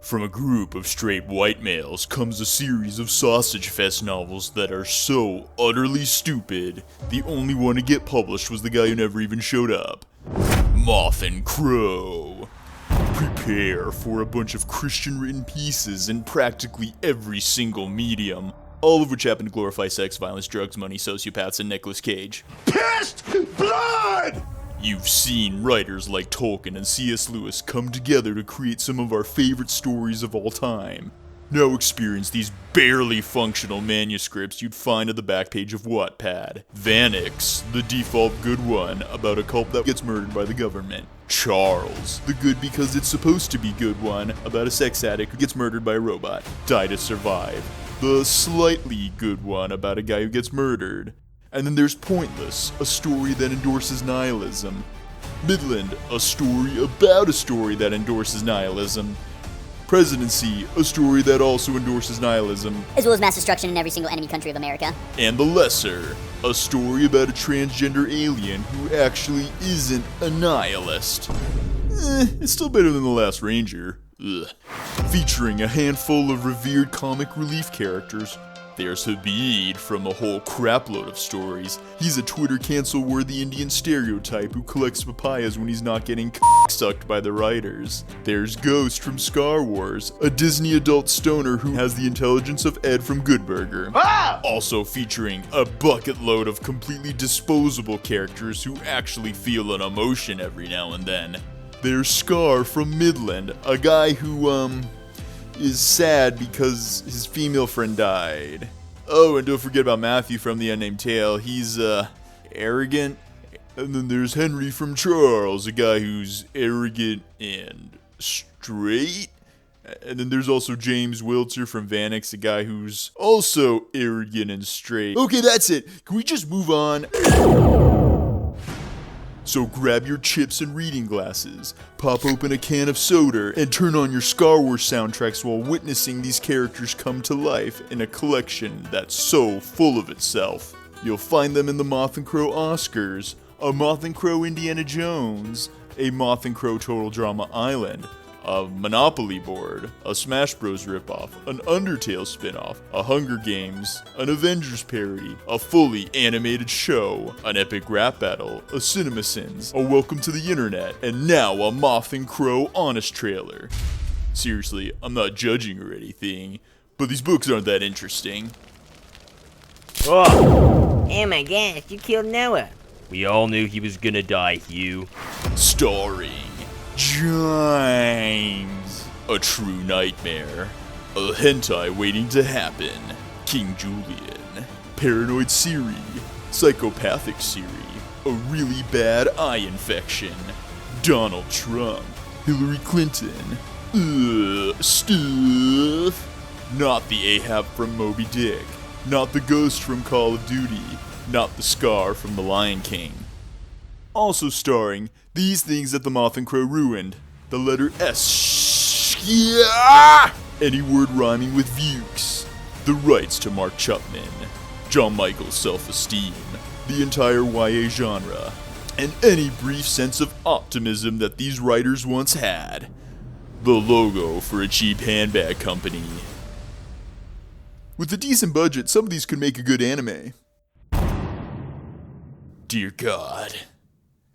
From a group of straight white males comes a series of sausage fest novels that are so utterly stupid, the only one to get published was the guy who never even showed up. Moth and Crow. Prepare for a bunch of Christian-written pieces in practically every single medium, all of which happen to glorify sex, violence, drugs, money, sociopaths, and Nicolas Cage. Pissed blood! You've seen writers like Tolkien and C.S. Lewis come together to create some of our favorite stories of all time. Now experience these barely functional manuscripts you'd find at the back page of Wattpad. Vanix, the default good one, about a cult that gets murdered by the government. Charles, the good because it's supposed to be good one, about a sex addict who gets murdered by a robot. Die to Survive, the slightly good one about a guy who gets murdered. And then there's Pointless, a story that endorses nihilism. Midland, a story about a story that endorses nihilism. Presidency, a story that also endorses nihilism. As well as mass destruction in every single enemy country of America. And The Lesser, a story about a transgender alien who actually isn't a nihilist. It's still better than The Last Ranger. Ugh. Featuring a handful of revered comic relief characters. There's Habib from a whole crapload of stories. He's a Twitter cancel-worthy Indian stereotype who collects papayas when he's not getting sucked by the writers. There's Ghost from Star Wars, a Disney adult stoner who has the intelligence of Ed from Good Burger. Also featuring a bucket load of completely disposable characters who actually feel an emotion every now and then. There's Scar from Midland, a guy who, is sad because his female friend died. Oh, and don't forget about Matthew from The Unnamed Tale. He's, arrogant. And then there's Henry from Charles, a guy who's arrogant and straight. And then there's also James Wiltzer from Vanix, a guy who's also arrogant and straight. Okay, that's it. Can we just move on? So grab your chips and reading glasses, pop open a can of soda, and turn on your Star Wars soundtracks while witnessing these characters come to life in a collection that's so full of itself. You'll find them in the Moth and Crow Oscars, a Moth and Crow Indiana Jones, a Moth and Crow Total Drama Island, a Monopoly board, a Smash Bros. Ripoff, an Undertale spin-off, a Hunger Games, an Avengers parody, a fully animated show, an epic rap battle, a CinemaSins, a Welcome to the Internet, and now a Moth and Crow Honest trailer. Seriously, I'm not judging or anything, but these books aren't that interesting. Oh my gosh, you killed Noah. We all knew he was gonna die, Hugh. Starring James, a true nightmare, a hentai waiting to happen, King Julian, Paranoid Siri, Psychopathic Siri, a really bad eye infection, Donald Trump, Hillary Clinton, stuff, not the Ahab from Moby Dick, not the Ghost from Call of Duty, not the Scar from The Lion King. Also starring these things that the Moth and Crow ruined. The letter S. Any word rhyming with Vukes. The rights to Mark Chapman. John Michael's self-esteem. The entire YA genre. And any brief sense of optimism that these writers once had. The logo for a cheap handbag company. With a decent budget, some of these could make a good anime. Dear God.